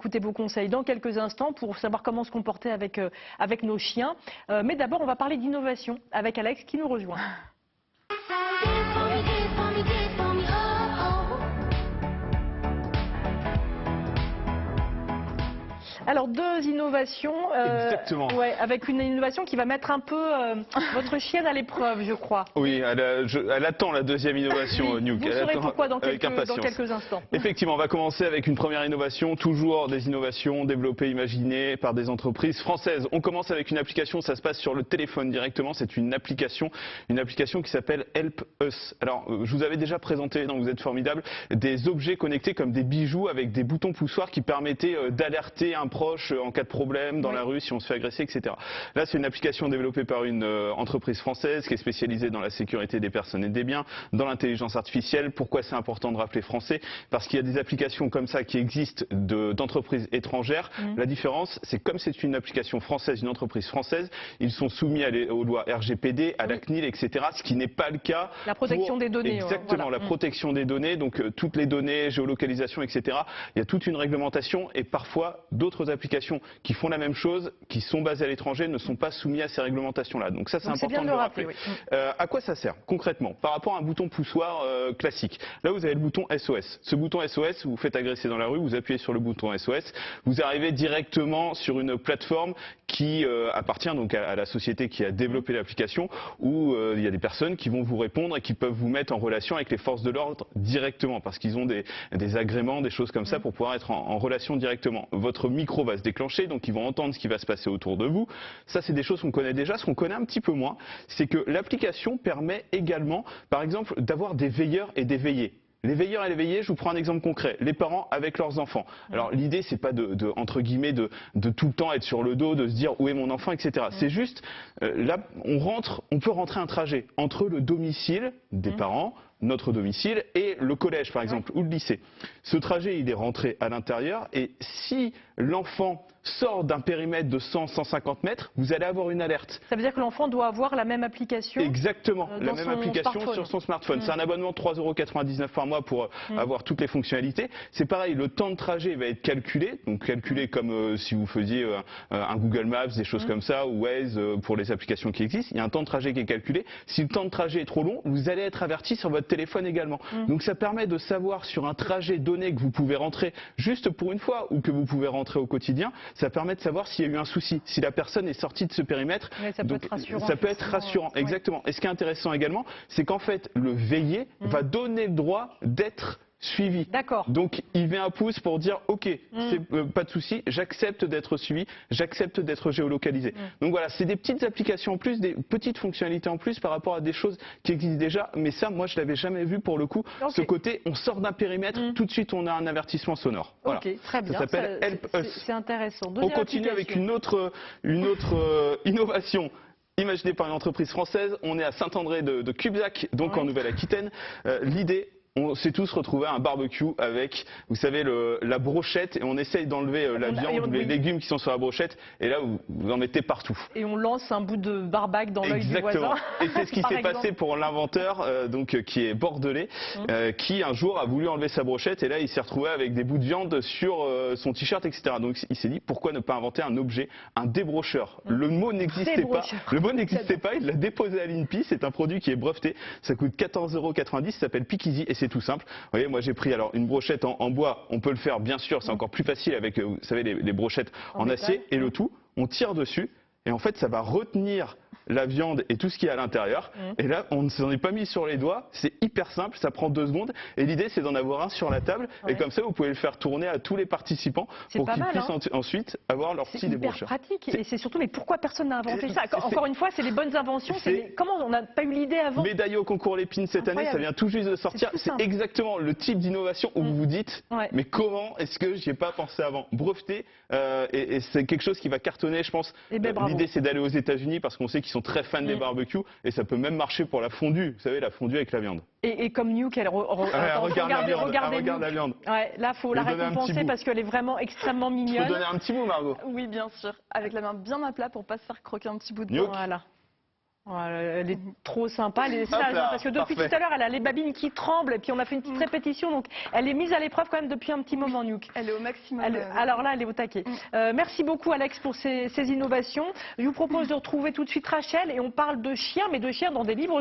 Écoutez vos conseils dans quelques instants pour savoir comment se comporter avec nos chiens. Mais d'abord, on va parler d'innovation avec Alex qui nous rejoint. Alors, deux innovations, Exactement. avec une innovation qui va mettre un peu votre chienne à l'épreuve, je crois. Oui, elle attend la deuxième innovation, Oui, Nuke. vous saurez pourquoi dans quelques instants. Effectivement, on va commencer avec une première innovation, toujours des innovations développées, imaginées par des entreprises françaises. On commence avec une application, ça se passe sur le téléphone directement, c'est une application qui s'appelle Help Us. Alors, je vous avais déjà présenté, donc vous êtes formidables, des objets connectés comme des bijoux avec des boutons poussoirs qui permettaient d'alerter un proche en cas de problème dans la rue, si on se fait agresser, etc. Là, c'est une application développée par une entreprise française qui est spécialisée dans la sécurité des personnes et des biens, dans l'intelligence artificielle. Pourquoi c'est important de rappeler français? Parce qu'il y a des applications comme ça qui existent d'entreprises étrangères. La différence, c'est comme c'est une application française, une entreprise française, ils sont soumis aux lois RGPD, à la CNIL, etc. Ce qui n'est pas le cas. La protection des données. Exactement, voilà. La protection des données, donc toutes les données, géolocalisation, etc. Il y a toute une réglementation et parfois d'autres applications qui font la même chose, qui sont basées à l'étranger, ne sont pas soumises à ces réglementations-là. Donc ça, c'est important de le rappeler. À quoi ça sert concrètement? Par rapport à un bouton poussoir classique. Là, vous avez le bouton SOS. Ce bouton SOS, vous vous faites agresser dans la rue, vous appuyez sur le bouton SOS, vous arrivez directement sur une plateforme qui appartient donc à la société qui a développé l'application, où il y a des personnes qui vont vous répondre et qui peuvent vous mettre en relation avec les forces de l'ordre directement, parce qu'ils ont des agréments, des choses comme ça pour pouvoir être en relation directement. Votre micro va se déclencher, donc ils vont entendre ce qui va se passer autour de vous. Ça, c'est des choses qu'on connaît déjà. Ce qu'on connaît un petit peu moins, c'est que l'application permet également, par exemple, d'avoir des veilleurs et des veillés. Les veilleurs et les veillés, je vous prends un exemple concret. Les parents avec leurs enfants. Alors l'idée, c'est pas entre guillemets de tout le temps être sur le dos, de se dire où est mon enfant, etc. C'est juste là, on peut rentrer un trajet entre le domicile des parents, notre domicile, et le collège par exemple, ou le lycée. Ce trajet, il est rentré à l'intérieur, et si l'enfant sort d'un périmètre de 100-150 mètres, vous allez avoir une alerte. Ça veut dire que l'enfant doit avoir la même application? Exactement, la même application sur son smartphone. C'est un abonnement de 3,99 € par mois pour avoir toutes les fonctionnalités. C'est pareil, le temps de trajet va être calculé, donc calculé comme si vous faisiez un Google Maps, des choses comme ça, ou Waze pour les applications qui existent. Il y a un temps de trajet qui est calculé. Si le temps de trajet est trop long, vous allez être averti sur votre téléphone également. Donc ça permet de savoir sur un trajet donné que vous pouvez rentrer juste pour une fois ou que vous pouvez rentrer au quotidien, ça permet de savoir s'il y a eu un souci, si la personne est sortie de ce périmètre. Ça peut être rassurant. Ça peut être rassurant, exactement. Et ce qui est intéressant également, c'est qu'en fait, le veillé va donner le droit d'être suivi. D'accord. Donc il met un pouce pour dire ok, c'est pas de souci, j'accepte d'être suivi, j'accepte d'être géolocalisé. Donc voilà, c'est des petites applications en plus, des petites fonctionnalités en plus par rapport à des choses qui existent déjà, mais ça moi je l'avais jamais vu pour le coup. Ce côté, on sort d'un périmètre, tout de suite on a un avertissement sonore. Voilà. Ok, très bien. Ça s'appelle Help Us. C'est intéressant. On continue avec une autre innovation. Imaginée par une entreprise française, on est à Saint-André de Cubzac, donc en Nouvelle-Aquitaine. L'idée, on s'est tous retrouvés à un barbecue avec, vous savez, la brochette, et on essaye d'enlever la viande, les légumes qui sont sur la brochette, et là vous en mettez partout. Et on lance un bout de barbac dans l'œil du voisin. Et c'est ce qui s'est passé pour l'inventeur, qui est bordelais, qui un jour a voulu enlever sa brochette, et là il s'est retrouvé avec des bouts de viande sur son t-shirt, etc. Donc il s'est dit pourquoi ne pas inventer un objet, un débrocheur. Le mot n'existait pas. Le mot n'existait pas. Il l'a déposé à l'INPI. C'est un produit qui est breveté. Ça coûte 14,90 €. Ça s'appelle Pikizi et c'est tout simple. Vous voyez, moi j'ai pris alors une brochette en bois. On peut le faire, bien sûr. C'est encore plus facile avec, vous savez, les brochettes en acier. Et le tout, on tire dessus et en fait, ça va retenir la viande et tout ce qui est à l'intérieur. Et là, on ne s'en est pas mis sur les doigts. C'est hyper simple, ça prend 2 secondes. Et l'idée, c'est d'en avoir un sur la table. Et comme ça, vous pouvez le faire tourner à tous les participants pour qu'ils puissent ensuite avoir leur petit débrocheur. C'est hyper pratique. Et c'est surtout, mais pourquoi personne n'a inventé ça? Encore une fois, c'est les bonnes inventions. Comment on n'a pas eu l'idée avant? Médaillé au concours Lépine cette année, ça vient tout juste de sortir. C'est exactement le type d'innovation où vous vous dites, mais comment est-ce que j'y ai pas pensé avant? Breveté, et c'est quelque chose qui va cartonner, je pense. L'idée, c'est d'aller aux États-Unis parce qu'on sait qu'ils sont très fans des barbecues et ça peut même marcher pour la fondue, vous savez, la fondue avec la viande. Et comme Nuke, regarde la viande. Ouais, là, il faut la récompenser parce qu'elle est vraiment extrêmement mignonne. Je peux donner un petit bout, Margot? Oui, bien sûr. Avec la main bien à plat pour pas se faire croquer un petit bout de viande. Voilà. Elle est trop sympa, elle est sage, là, parce que depuis parfait. tout à l'heure, elle a les babines qui tremblent, et puis on a fait une petite répétition, donc elle est mise à l'épreuve quand même depuis un petit moment, Nuke. Elle est au maximum. Alors là, elle est au taquet. Merci beaucoup, Alex, pour ces innovations. Je vous propose de retrouver tout de suite Rachel, et on parle de chiens, mais de chiens dans des livres